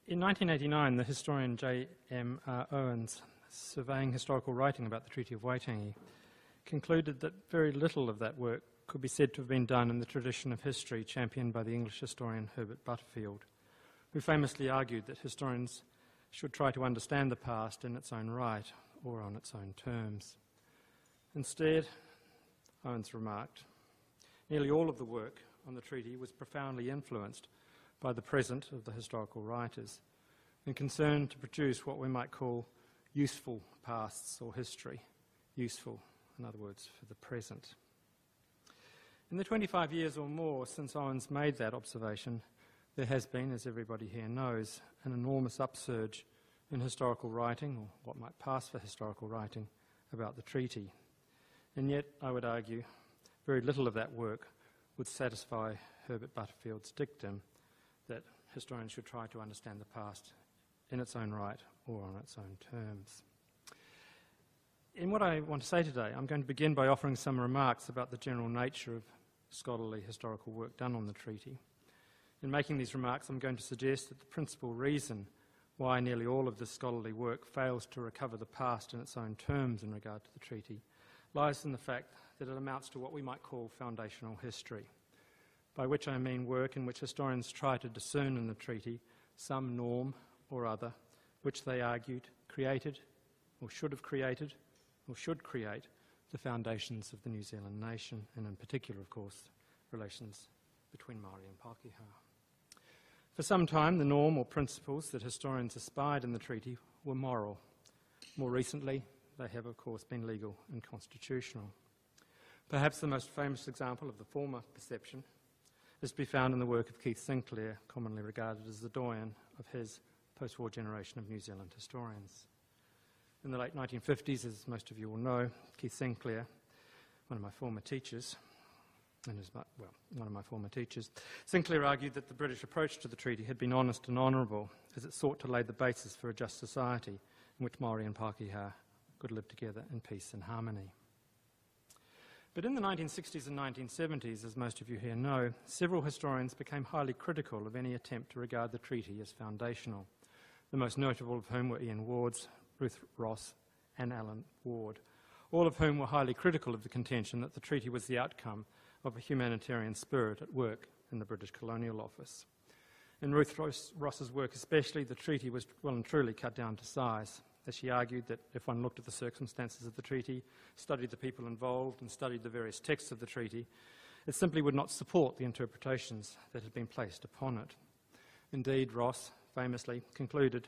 In 1989, the historian J.M.R. Owens, surveying historical writing about the Treaty of Waitangi, concluded that very little of that work could be said to have been done in the tradition of history championed by the English historian Herbert Butterfield, who famously argued that historians should try to understand the past in its own right or on its own terms. Instead, Owens remarked, nearly all of the work on the treaty was profoundly influenced by the present of the historical writers and concerned to produce what we might call useful pasts or history, useful, in other words, for the present. In the 25 years or more since Owens made that observation, there has been, as everybody here knows, an enormous upsurge in historical writing, or what might pass for historical writing, about the treaty. And yet, I would argue, very little of that work would satisfy Herbert Butterfield's dictum that historians should try to understand the past in its own right or on its own terms. In what I want to say today, I'm going to begin by offering some remarks about the general nature of scholarly historical work done on the treaty. In making these remarks, I'm going to suggest that the principal reason why nearly all of this scholarly work fails to recover the past in its own terms in regard to the treaty lies in the fact that it amounts to what we might call foundational history, by which I mean work in which historians try to discern in the treaty some norm or other which they argued created or should have created or should create the foundations of the New Zealand nation, and in particular, of course, relations between Māori and Pākehā. For some time, the norm or principles that historians aspired in the treaty were moral. More recently, they have, of course, been legal and constitutional. Perhaps the most famous example of the former perception is to be found in the work of Keith Sinclair, commonly regarded as the doyen of his post-war generation of New Zealand historians. In the late 1950s, as most of you will know, Keith Sinclair, one of my former teachers, Sinclair argued that the British approach to the treaty had been honest and honourable, as it sought to lay the basis for a just society in which Māori and Pākehā could live together in peace and harmony. But in the 1960s and 1970s, as most of you here know, several historians became highly critical of any attempt to regard the treaty as foundational, the most notable of whom were Ian Ward's, Ruth Ross and Alan Ward, all of whom were highly critical of the contention that the treaty was the outcome of a humanitarian spirit at work in the British Colonial Office. In Ruth Ross's work especially, the treaty was well and truly cut down to size, as she argued that if one looked at the circumstances of the treaty, studied the people involved, and studied the various texts of the treaty, it simply would not support the interpretations that had been placed upon it. Indeed, Ross famously concluded,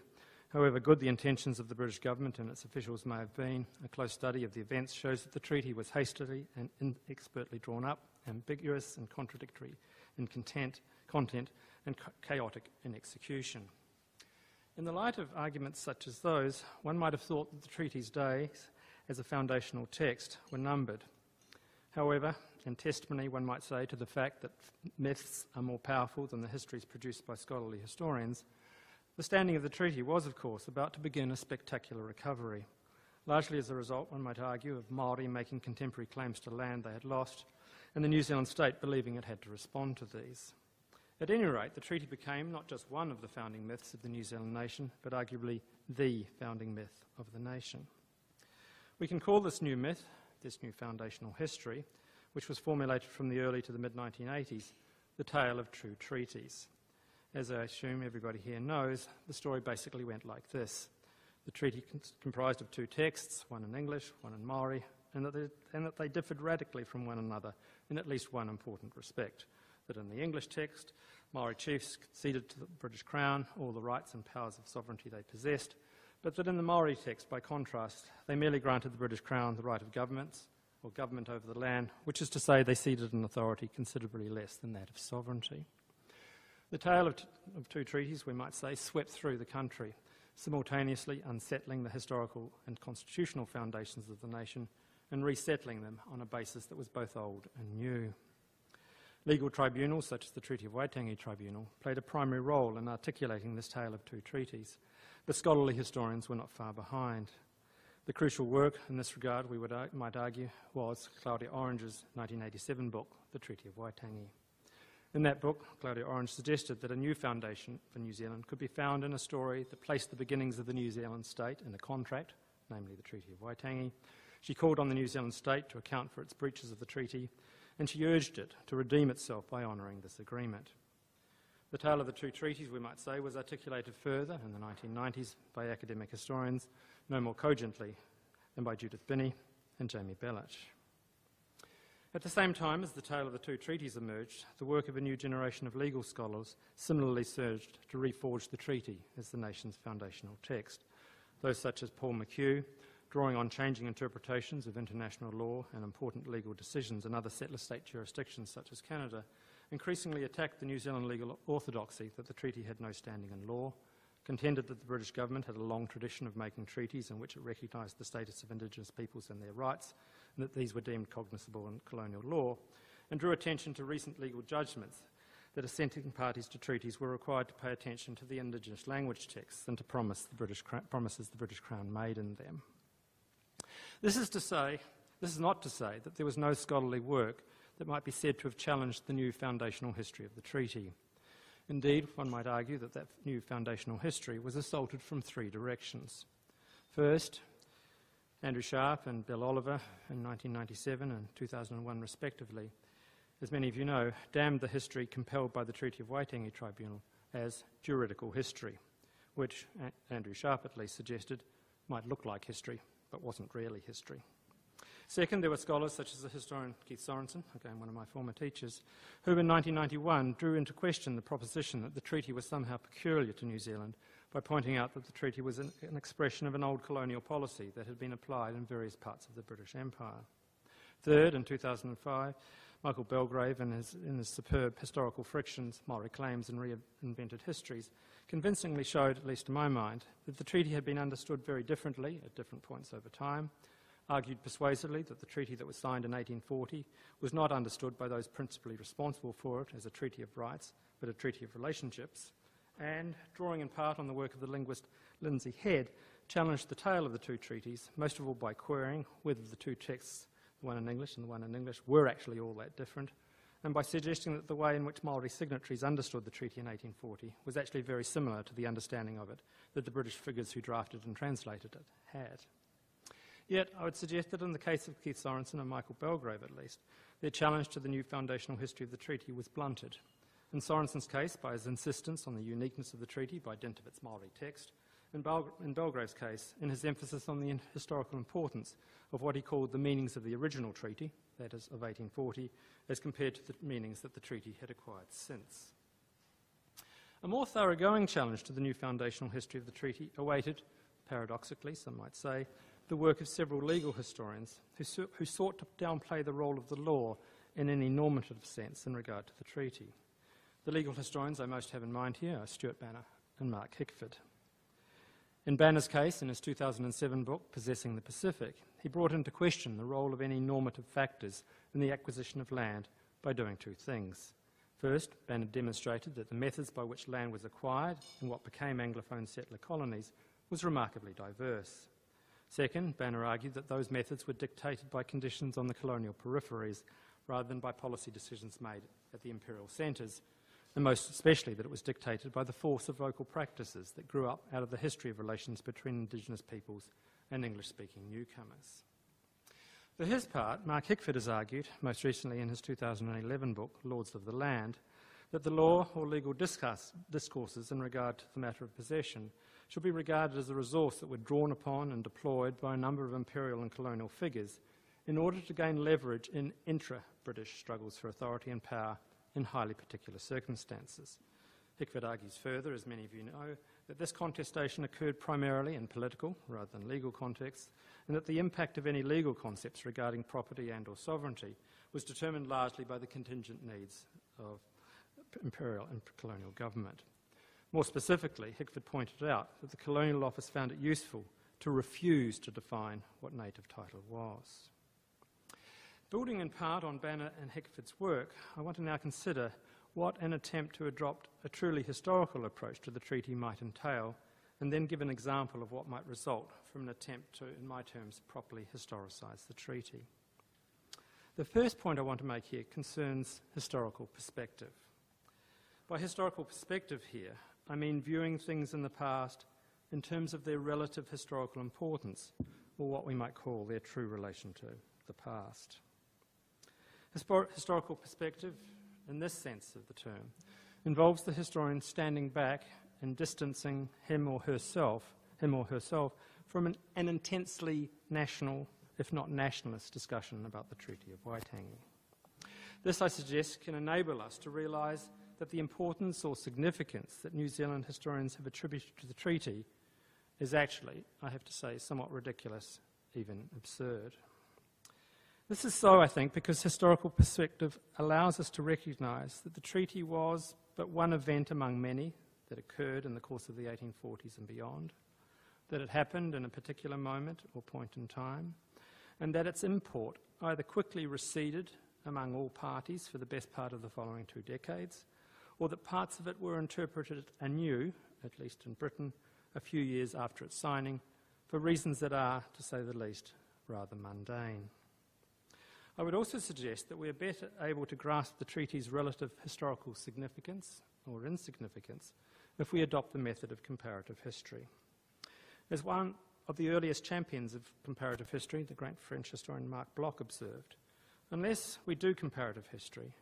however good the intentions of the British government and its officials may have been, a close study of the events shows that the treaty was hastily and inexpertly drawn up, ambiguous and contradictory in content and chaotic in execution. In the light of arguments such as those, one might have thought that the treaty's days as a foundational text were numbered. However, in testimony, one might say, to the fact that myths are more powerful than the histories produced by scholarly historians, the standing of the treaty was, of course, about to begin a spectacular recovery, largely as a result, one might argue, of Māori making contemporary claims to land they had lost, and the New Zealand state believing it had to respond to these. At any rate, the treaty became not just one of the founding myths of the New Zealand nation, but arguably the founding myth of the nation. We can call this new myth, this new foundational history, which was formulated from the early to the mid-1980s, the tale of true treaties. As I assume everybody here knows, the story basically went like this. The treaty comprised of two texts, one in English, one in Māori, and that they differed radically from one another in at least one important respect. That in the English text, Māori chiefs conceded to the British Crown all the rights and powers of sovereignty they possessed, but that in the Māori text, by contrast, they merely granted the British Crown the right of government over the land, which is to say they ceded an authority considerably less than that of sovereignty. The tale of two treaties, we might say, swept through the country, simultaneously unsettling the historical and constitutional foundations of the nation and resettling them on a basis that was both old and new. Legal tribunals, such as the Treaty of Waitangi Tribunal, played a primary role in articulating this tale of two treaties, but scholarly historians were not far behind. The crucial work in this regard, we might argue, was Claudia Orange's 1987 book, The Treaty of Waitangi. In that book, Claudia Orange suggested that a new foundation for New Zealand could be found in a story that placed the beginnings of the New Zealand state in a contract, namely the Treaty of Waitangi. She called on the New Zealand state to account for its breaches of the treaty, and she urged it to redeem itself by honouring this agreement. The tale of the two treaties, we might say, was articulated further in the 1990s by academic historians, no more cogently than by Judith Binney and Jamie Bellach. At the same time as the tale of the two treaties emerged, the work of a new generation of legal scholars similarly surged to reforge the treaty as the nation's foundational text. Those such as Paul McHugh, drawing on changing interpretations of international law and important legal decisions in other settler state jurisdictions such as Canada, increasingly attacked the New Zealand legal orthodoxy that the treaty had no standing in law, contended that the British government had a long tradition of making treaties in which it recognised the status of Indigenous peoples and their rights, and that these were deemed cognizable in colonial law, and drew attention to recent legal judgments that assenting parties to treaties were required to pay attention to the Indigenous language texts and to promises the British Crown made in them. This is not to say that there was no scholarly work that might be said to have challenged the new foundational history of the treaty. Indeed, one might argue that that new foundational history was assaulted from three directions. First, Andrew Sharp and Bill Oliver in 1997 and 2001 respectively, as many of you know, damned the history compelled by the Treaty of Waitangi Tribunal as juridical history, which Andrew Sharp at least suggested might look like history, but wasn't really history. Second, there were scholars such as the historian Keith Sorensen, again one of my former teachers, who in 1991 drew into question the proposition that the treaty was somehow peculiar to New Zealand by pointing out that the treaty was an expression of an old colonial policy that had been applied in various parts of the British Empire. Third, in 2005, Michael Belgrave, in his superb Historical Frictions, Maori Claims and Reinvented Histories, convincingly showed, at least to my mind, that the treaty had been understood very differently at different points over time, argued persuasively that the treaty that was signed in 1840 was not understood by those principally responsible for it as a treaty of rights, but a treaty of relationships, and, drawing in part on the work of the linguist Lindsay Head, challenged the tale of the two treaties, most of all by querying whether the two texts, the one in English and the one in English, were actually all that different, and by suggesting that the way in which Maori signatories understood the treaty in 1840 was actually very similar to the understanding of it that the British figures who drafted and translated it had. Yet, I would suggest that in the case of Keith Sorensen and Michael Belgrave at least, their challenge to the new foundational history of the treaty was blunted. In Sorensen's case, by his insistence on the uniqueness of the treaty by dint of its Maori text, in Belgrave's case, in his emphasis on the historical importance of what he called the meanings of the original treaty, that is, of 1840, as compared to the meanings that the treaty had acquired since. A more thoroughgoing challenge to the new foundational history of the treaty awaited, paradoxically, some might say, the work of several legal historians who sought to downplay the role of the law in any normative sense in regard to the treaty. The legal historians I most have in mind here are Stuart Banner and Mark Hickford. In Banner's case, in his 2007 book, Possessing the Pacific, he brought into question the role of any normative factors in the acquisition of land by doing two things. First, Banner demonstrated that the methods by which land was acquired in what became Anglophone settler colonies was remarkably diverse. Second, Banner argued that those methods were dictated by conditions on the colonial peripheries rather than by policy decisions made at the imperial centres, and most especially that it was dictated by the force of local practices that grew up out of the history of relations between Indigenous peoples and English-speaking newcomers. For his part, Mark Hickford has argued, most recently in his 2011 book, Lords of the Land, that the law or legal discourses in regard to the matter of possession should be regarded as a resource that were drawn upon and deployed by a number of imperial and colonial figures in order to gain leverage in intra-British struggles for authority and power in highly particular circumstances. Hickford argues further, as many of you know, that this contestation occurred primarily in political rather than legal contexts, and that the impact of any legal concepts regarding property and or sovereignty was determined largely by the contingent needs of imperial and colonial government. More specifically, Hickford pointed out that the Colonial Office found it useful to refuse to define what native title was. Building in part on Banner and Hickford's work, I want to now consider what an attempt to adopt a truly historical approach to the treaty might entail, and then give an example of what might result from an attempt to, in my terms, properly historicise the treaty. The first point I want to make here concerns historical perspective. By historical perspective here, I mean viewing things in the past in terms of their relative historical importance, or what we might call their true relation to the past. Historical perspective, in this sense of the term, involves the historian standing back and distancing him or herself from an intensely national, if not nationalist, discussion about the Treaty of Waitangi. This, I suggest, can enable us to realise that the importance or significance that New Zealand historians have attributed to the treaty is actually, I have to say, somewhat ridiculous, even absurd. This is so, I think, because historical perspective allows us to recognise that the treaty was but one event among many that occurred in the course of the 1840s and beyond, that it happened in a particular moment or point in time, and that its import either quickly receded among all parties for the best part of the following 2 decades, or that parts of it were interpreted anew, at least in Britain, a few years after its signing, for reasons that are, to say the least, rather mundane. I would also suggest that we are better able to grasp the treaty's relative historical significance, or insignificance, if we adopt the method of comparative history. As one of the earliest champions of comparative history, the great French historian Marc Bloch observed, unless we do comparative history,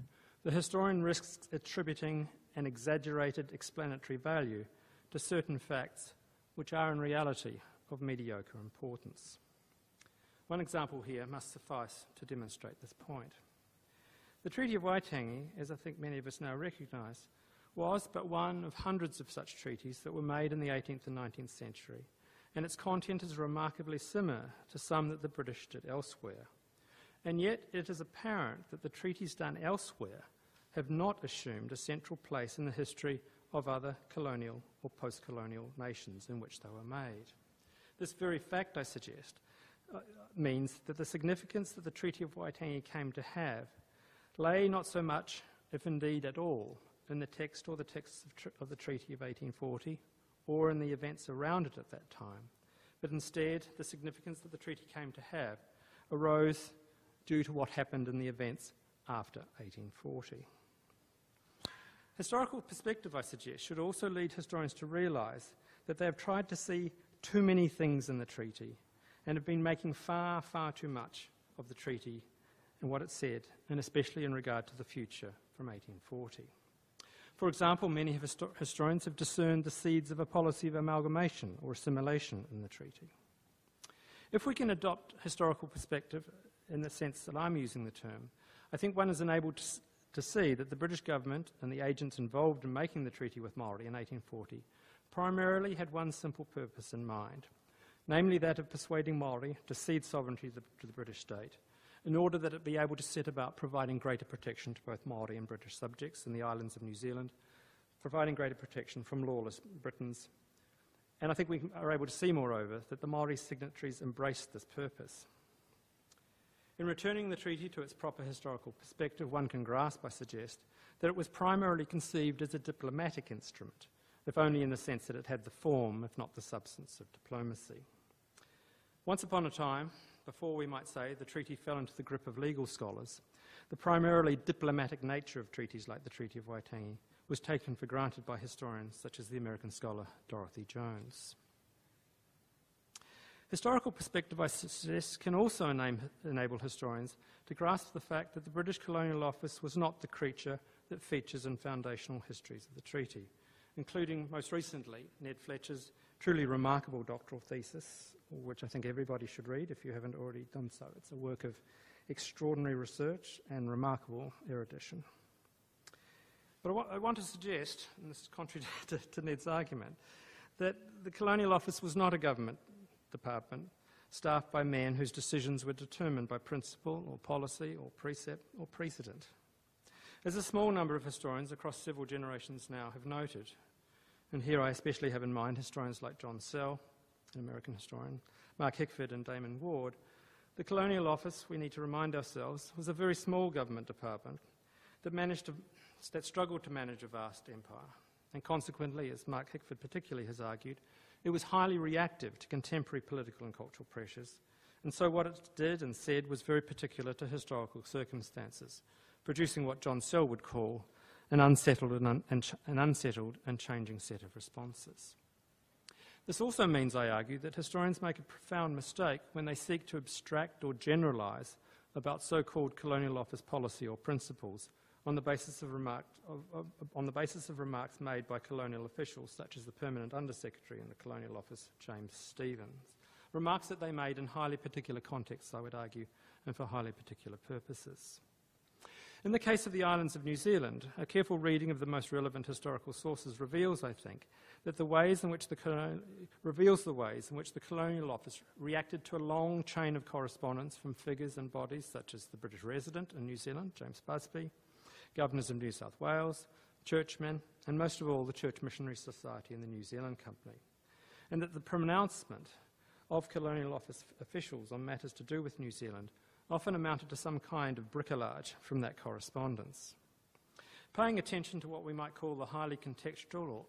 the historian risks attributing an exaggerated explanatory value to certain facts which are in reality of mediocre importance. One example here must suffice to demonstrate this point. The Treaty of Waitangi, as I think many of us now recognise, was but one of hundreds of such treaties that were made in the 18th and 19th century, and its content is remarkably similar to some that the British did elsewhere. And yet it is apparent that the treaties done elsewhere have not assumed a central place in the history of other colonial or post-colonial nations in which they were made. This very fact, I suggest, means that the significance that the Treaty of Waitangi came to have lay not so much, if indeed at all, in the text or the texts of the Treaty of 1840 or in the events around it at that time, but instead the significance that the treaty came to have arose due to what happened in the events after 1840. Historical perspective, I suggest, should also lead historians to realise that they have tried to see too many things in the treaty and have been making far, far too much of the treaty and what it said, and especially in regard to the future from 1840. For example, many historians have discerned the seeds of a policy of amalgamation or assimilation in the treaty. If we can adopt historical perspective in the sense that I'm using the term, I think one is enabled to see that the British government and the agents involved in making the treaty with Māori in 1840 primarily had one simple purpose in mind, namely that of persuading Māori to cede sovereignty to the British state in order that it be able to set about providing greater protection to both Māori and British subjects in the islands of New Zealand, providing greater protection from lawless Britons. And I think we are able to see, moreover, that the Māori signatories embraced this purpose. In returning the treaty to its proper historical perspective, one can grasp, I suggest, that it was primarily conceived as a diplomatic instrument, if only in the sense that it had the form, if not the substance, of diplomacy. Once upon a time, before we might say the treaty fell into the grip of legal scholars, the primarily diplomatic nature of treaties like the Treaty of Waitangi was taken for granted by historians such as the American scholar Dorothy Jones. Historical perspective, I suggest, can also enable historians to grasp the fact that the British Colonial Office was not the creature that features in foundational histories of the treaty, including, most recently, Ned Fletcher's truly remarkable doctoral thesis, which I think everybody should read if you haven't already done so. It's a work of extraordinary research and remarkable erudition. But I want to suggest, and this is contrary to Ned's argument, that the Colonial Office was not a government department staffed by men whose decisions were determined by principle or policy or precept or precedent. As a small number of historians across several generations now have noted, and here I especially have in mind historians like John Sell, an American historian, Mark Hickford and Damon Ward, the Colonial Office, we need to remind ourselves, was a very small government department that struggled to manage a vast empire. And consequently, as Mark Hickford particularly has argued, it was highly reactive to contemporary political and cultural pressures. And so what it did and said was very particular to historical circumstances, producing what John Sell would call an unsettled and changing set of responses. This also means, I argue, that historians make a profound mistake when they seek to abstract or generalise about so-called Colonial Office policy or principles on the basis of remarks made by colonial officials such as the Permanent Undersecretary in the Colonial Office, James Stephens. Remarks that they made in highly particular contexts, I would argue, and for highly particular purposes. In the case of the islands of New Zealand, a careful reading of the most relevant historical sources reveals, I think, that the ways in which the Colonial Office reacted to a long chain of correspondence from figures and bodies such as the British resident in New Zealand, James Busby, governors of New South Wales, churchmen, and most of all the Church Missionary Society and the New Zealand Company, and that the pronouncement of Colonial Office officials on matters to do with New Zealand often amounted to some kind of bricolage from that correspondence. Paying attention to what we might call the highly contextual or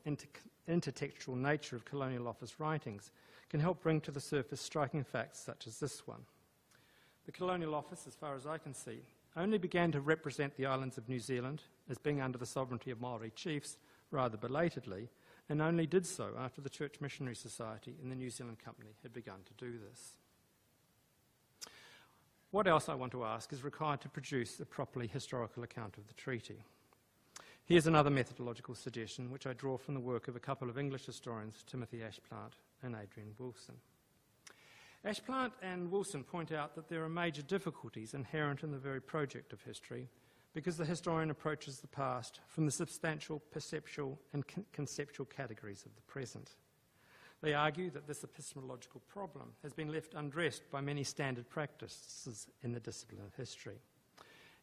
intertextual nature of Colonial Office writings can help bring to the surface striking facts such as this one. The Colonial Office, as far as I can see, only began to represent the islands of New Zealand as being under the sovereignty of Maori chiefs rather belatedly, and only did so after the Church Missionary Society and the New Zealand Company had begun to do this. What else, I want to ask, is required to produce a properly historical account of the treaty? Here's another methodological suggestion, which I draw from the work of a couple of English historians, Timothy Ashplant and Adrian Wilson. Ashplant and Wilson point out that there are major difficulties inherent in the very project of history because the historian approaches the past from the substantial, perceptual and conceptual categories of the present. They argue that this epistemological problem has been left unaddressed by many standard practices in the discipline of history.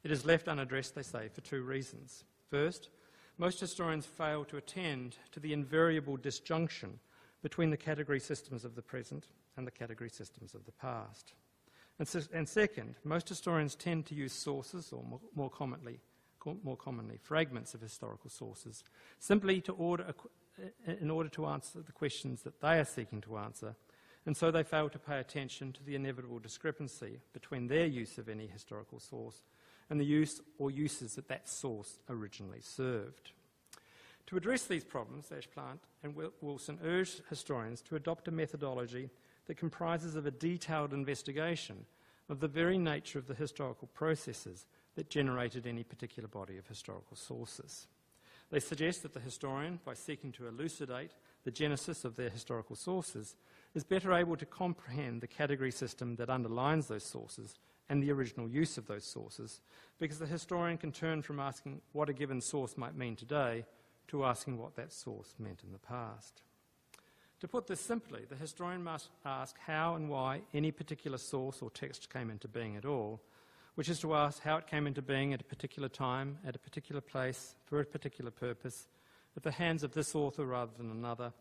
It is left unaddressed, they say, for two reasons. First, most historians fail to attend to the invariable disjunction between the category systems of the present and the category systems of the past. And second, most historians tend to use sources, or more commonly fragments of historical sources, simply in order to answer the questions that they are seeking to answer, and so they fail to pay attention to the inevitable discrepancy between their use of any historical source and the use or uses that that source originally served. To address these problems, Ashplant and Wilson urged historians to adopt a methodology that comprises of a detailed investigation of the very nature of the historical processes that generated any particular body of historical sources. They suggest that the historian, by seeking to elucidate the genesis of their historical sources, is better able to comprehend the category system that underlines those sources and the original use of those sources, because the historian can turn from asking what a given source might mean today to asking what that source meant in the past. To put this simply, the historian must ask how and why any particular source or text came into being at all, which is to ask how it came into being at a particular time, at a particular place, for a particular purpose, at the hands of this author rather than another,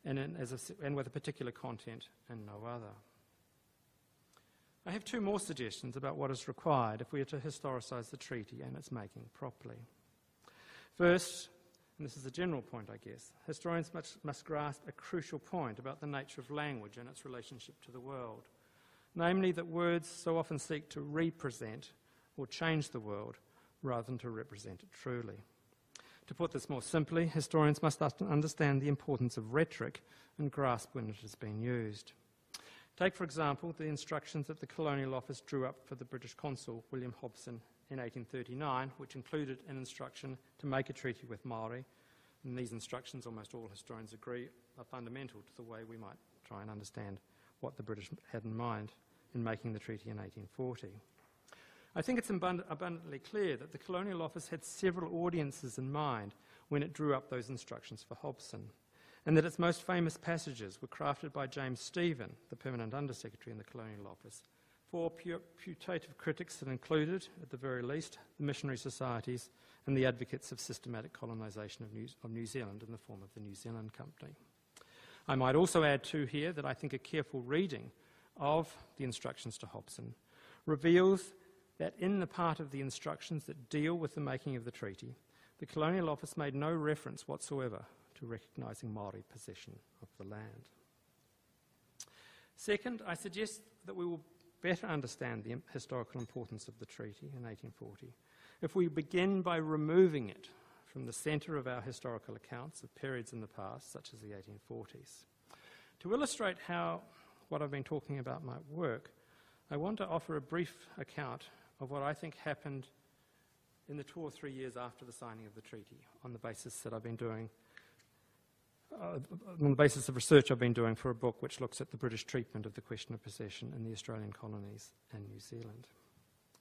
and with a particular content and no other. I have two more suggestions about what is required if we are to historicise the treaty and its making properly. First, and this is a general point, I guess, historians must grasp a crucial point about the nature of language and its relationship to the world, namely that words so often seek to represent or change the world rather than to represent it truly. To put this more simply, historians must understand the importance of rhetoric and grasp when it has been used. Take, for example, the instructions that the Colonial Office drew up for the British consul, William Hobson, in 1839, which included an instruction to make a treaty with Maori. And these instructions, almost all historians agree, are fundamental to the way we might try and understand what the British had in mind in making the treaty in 1840. I think it's abundantly clear that the Colonial Office had several audiences in mind when it drew up those instructions for Hobson, and that its most famous passages were crafted by James Stephen, the Permanent Undersecretary in the Colonial Office, for putative critics that included, at the very least, the missionary societies and the advocates of systematic colonisation of New Zealand in the form of the New Zealand Company. I might also add too here that I think a careful reading of the instructions to Hobson reveals that in the part of the instructions that deal with the making of the treaty, the Colonial Office made no reference whatsoever to recognising Maori possession of the land. Second, I suggest that we will better understand the historical importance of the treaty in 1840 if we begin by removing it from the centre of our historical accounts of periods in the past, such as the 1840s. To illustrate how what I've been talking about might work, I want to offer a brief account of what I think happened in the 2 or 3 years after the signing of the treaty, on the basis that I've been doing, on the basis of research I've been doing for a book which looks at the British treatment of the question of possession in the Australian colonies and New Zealand.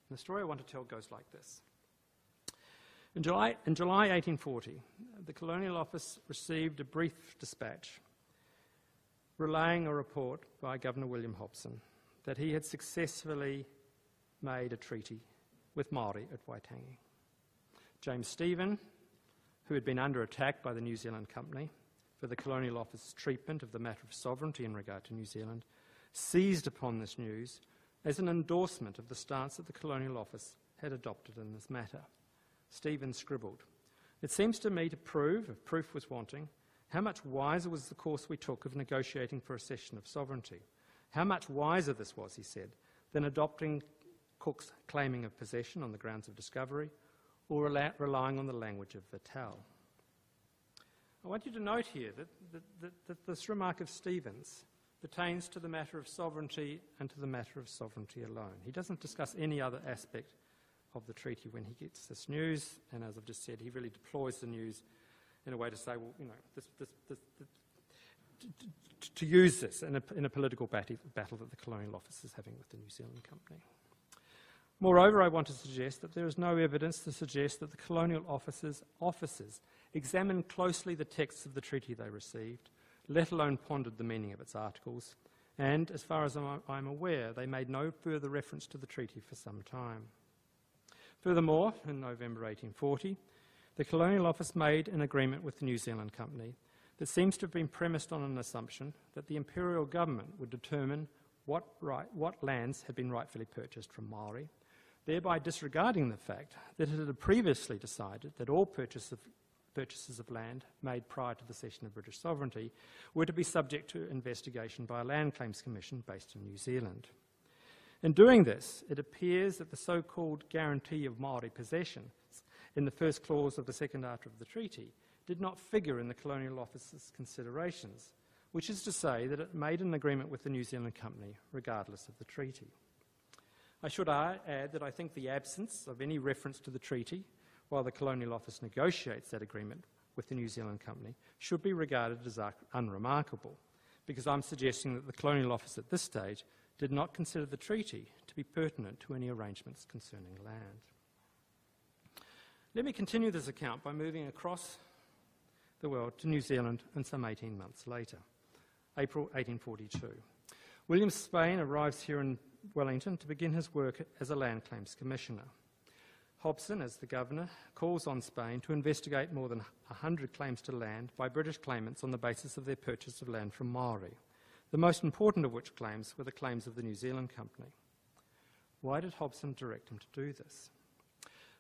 And the story I want to tell goes like this. In July 1840, the Colonial Office received a brief dispatch relaying a report by Governor William Hobson that he had successfully made a treaty with Māori at Waitangi. James Stephen, who had been under attack by the New Zealand Company for the Colonial Office's treatment of the matter of sovereignty in regard to New Zealand, seized upon this news as an endorsement of the stance that the Colonial Office had adopted in this matter. Stephen scribbled, "It seems to me to prove, if proof was wanting, how much wiser was the course we took of negotiating for a cession of sovereignty. How much wiser this was," he said, "than adopting Cook's claiming of possession on the grounds of discovery, or relying on the language of Vattel." I want you to note here that this remark of Stephen's pertains to the matter of sovereignty and to the matter of sovereignty alone. He doesn't discuss any other aspect of the treaty when he gets this news, and as I've just said, he really deploys the news in a way to say, well, you know, to use this in a political battle that the Colonial Office is having with the New Zealand Company. Moreover, I want to suggest that there is no evidence to suggest that the Colonial Office's officers examined closely the texts of the treaty they received, let alone pondered the meaning of its articles, and, as far as I'm aware, they made no further reference to the treaty for some time. Furthermore, in November 1840, the Colonial Office made an agreement with the New Zealand Company that seems to have been premised on an assumption that the Imperial Government would determine what lands had been rightfully purchased from Māori, thereby disregarding the fact that it had previously decided that all purchases of land made prior to the cession of British sovereignty were to be subject to investigation by a Land Claims Commission based in New Zealand. In doing this, it appears that the so-called guarantee of Māori possession in the first clause of the second article of the treaty did not figure in the Colonial Office's considerations, which is to say that it made an agreement with the New Zealand Company regardless of the treaty. I should add that I think the absence of any reference to the treaty while the Colonial Office negotiates that agreement with the New Zealand Company should be regarded as unremarkable, because I'm suggesting that the Colonial Office at this stage did not consider the treaty to be pertinent to any arrangements concerning land. Let me continue this account by moving across the world to New Zealand and some 18 months later, April 1842. William Bain arrives here in Wellington to begin his work as a Land Claims Commissioner. Hobson, as the Governor, calls on Spain to investigate more than 100 claims to land by British claimants on the basis of their purchase of land from Māori, the most important of which claims were the claims of the New Zealand Company. Why did Hobson direct him to do this?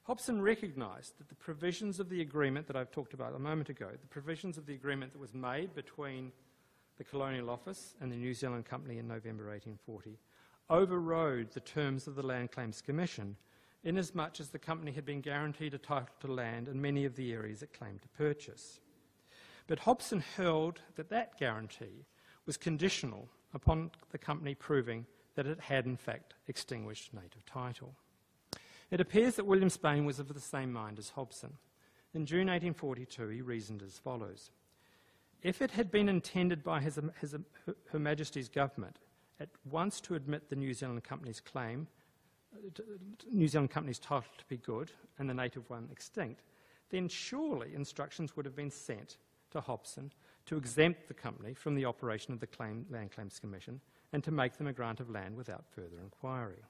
Hobson recognised that the provisions of the agreement that I've talked about a moment ago, the provisions of the agreement that was made between the Colonial Office and the New Zealand Company in November 1840, overrode the terms of the Land Claims Commission, inasmuch as the company had been guaranteed a title to land in many of the areas it claimed to purchase. But Hobson held that that guarantee was conditional upon the company proving that it had in fact extinguished native title. It appears that William Bain was of the same mind as Hobson. In June 1842, he reasoned as follows: if it had been intended by Her Majesty's Government at once to admit the New Zealand Company's claim, New Zealand Company's title to be good and the native one extinct, then surely instructions would have been sent to Hobson to exempt the company from the operation of the Land Claims Commission and to make them a grant of land without further inquiry.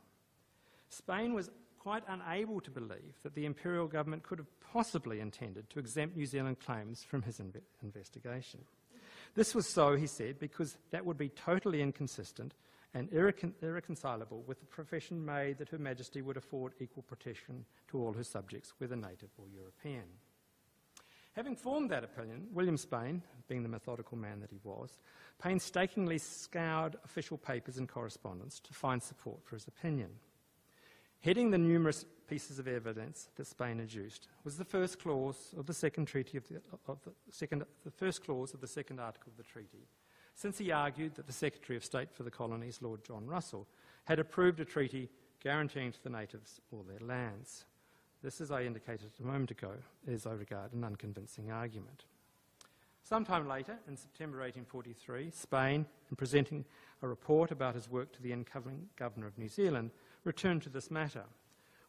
Spain was quite unable to believe that the Imperial Government could have possibly intended to exempt New Zealand claims from his investigation. This was so, he said, because that would be totally inconsistent and irreconcilable with the profession made that Her Majesty would afford equal protection to all her subjects, whether native or European. Having formed that opinion, William Bain, being the methodical man that he was, painstakingly scoured official papers and correspondence to find support for his opinion. Heading the numerous pieces of evidence that Spain adduced was the first clause of the second treaty the first clause of the second article of the treaty, since he argued that the Secretary of State for the Colonies, Lord John Russell, had approved a treaty guaranteeing to the natives all their lands. This, as I indicated a moment ago, is, I regard, an unconvincing argument. Sometime later, in September 1843, Spain, in presenting a report about his work to the incoming Governor of New Zealand, returned to this matter.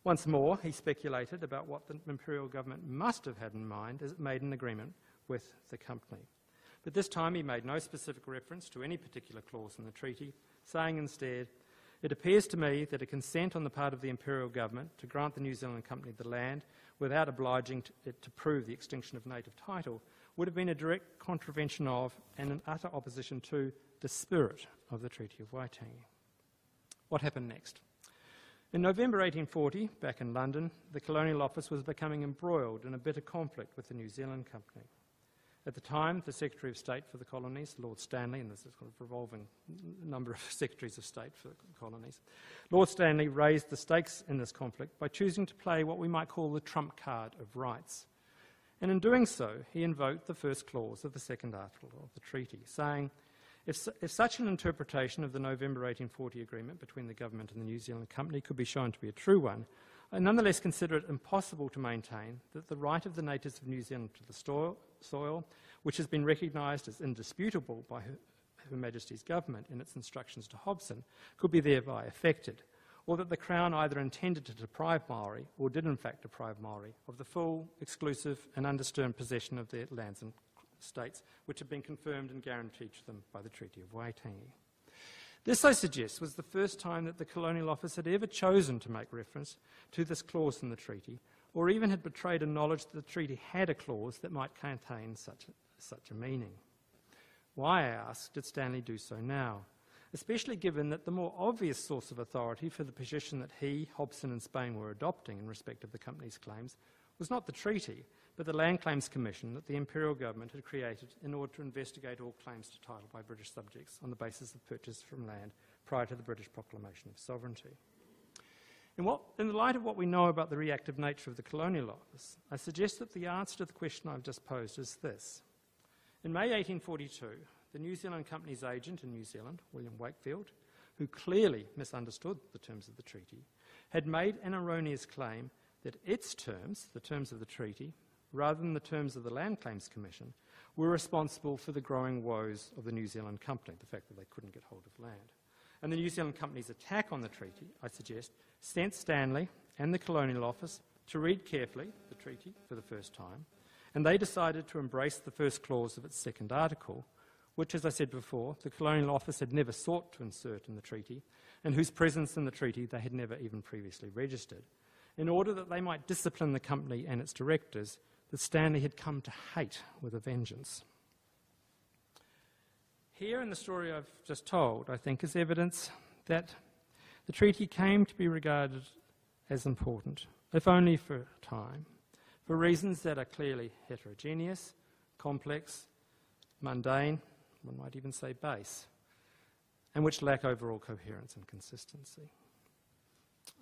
Once more, he speculated about what the imperial government must have had in mind as it made an agreement with the company. But this time he made no specific reference to any particular clause in the treaty, saying instead, "It appears to me that a consent on the part of the imperial government to grant the New Zealand Company the land without obliging it to prove the extinction of native title would have been a direct contravention of and an utter opposition to the spirit of the Treaty of Waitangi." What happened next? In November 1840, back in London, the Colonial Office was becoming embroiled in a bitter conflict with the New Zealand Company. At the time, the Secretary of State for the Colonies, Lord Stanley, and there's a sort of revolving number of Secretaries of State for the colonies, Lord Stanley raised the stakes in this conflict by choosing to play what we might call the trump card of rights. And in doing so, he invoked the first clause of the second article of the treaty, saying, if such an interpretation of the November 1840 agreement between the government and the New Zealand Company could be shown to be a true one, I nonetheless consider it impossible to maintain that the right of the natives of New Zealand to the soil, which has been recognised as indisputable by Her Majesty's government in its instructions to Hobson, could be thereby affected, or that the Crown either intended to deprive Maori, or did in fact deprive Maori, of the full, exclusive and undisturbed possession of their lands and states, which had been confirmed and guaranteed to them by the Treaty of Waitangi. This, I suggest, was the first time that the Colonial Office had ever chosen to make reference to this clause in the treaty, or even had betrayed a knowledge that the treaty had a clause that might contain such a meaning. Why, I ask, did Stanley do so now? Especially given that the more obvious source of authority for the position that he, Hobson and Spain were adopting in respect of the company's claims was not the treaty, but the Land Claims Commission that the Imperial Government had created in order to investigate all claims to title by British subjects on the basis of purchase from land prior to the British proclamation of sovereignty. In the light of what we know about the reactive nature of the Colonial Office, I suggest that the answer to the question I've just posed is this. In May 1842, the New Zealand Company's agent in New Zealand, William Wakefield, who clearly misunderstood the terms of the treaty, had made an erroneous claim that its terms, the terms of the treaty, rather than the terms of the Land Claims Commission, were responsible for the growing woes of the New Zealand Company, the fact that they couldn't get hold of land. And the New Zealand Company's attack on the treaty, I suggest, sent Stanley and the Colonial Office to read carefully the treaty for the first time, and they decided to embrace the first clause of its second article, which, as I said before, the Colonial Office had never sought to insert in the treaty, and whose presence in the treaty they had never even previously registered, in order that they might discipline the company and its directors that Stanley had come to hate with a vengeance. Here in the story I've just told, I think, is evidence that the treaty came to be regarded as important, if only for a time, for reasons that are clearly heterogeneous, complex, mundane, one might even say base, and which lack overall coherence and consistency.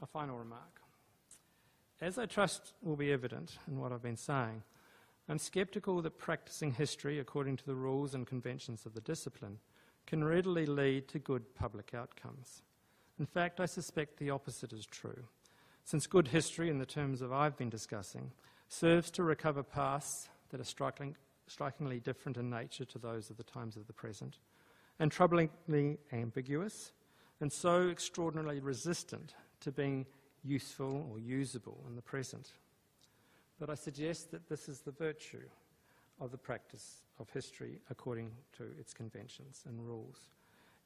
A final remark. As I trust will be evident in what I've been saying, I'm sceptical that practicing history according to the rules and conventions of the discipline can readily lead to good public outcomes. In fact, I suspect the opposite is true, since good history, in the terms of I've been discussing, serves to recover pasts that are strikingly different in nature to those of the times of the present, and troublingly ambiguous, and so extraordinarily resistant to being useful or usable in the present. But I suggest that this is the virtue of the practice of history according to its conventions and rules.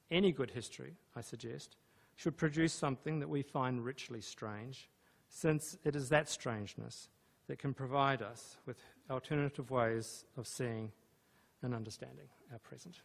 Any good history, I suggest, should produce something that we find richly strange, since it is that strangeness that can provide us with alternative ways of seeing and understanding our present.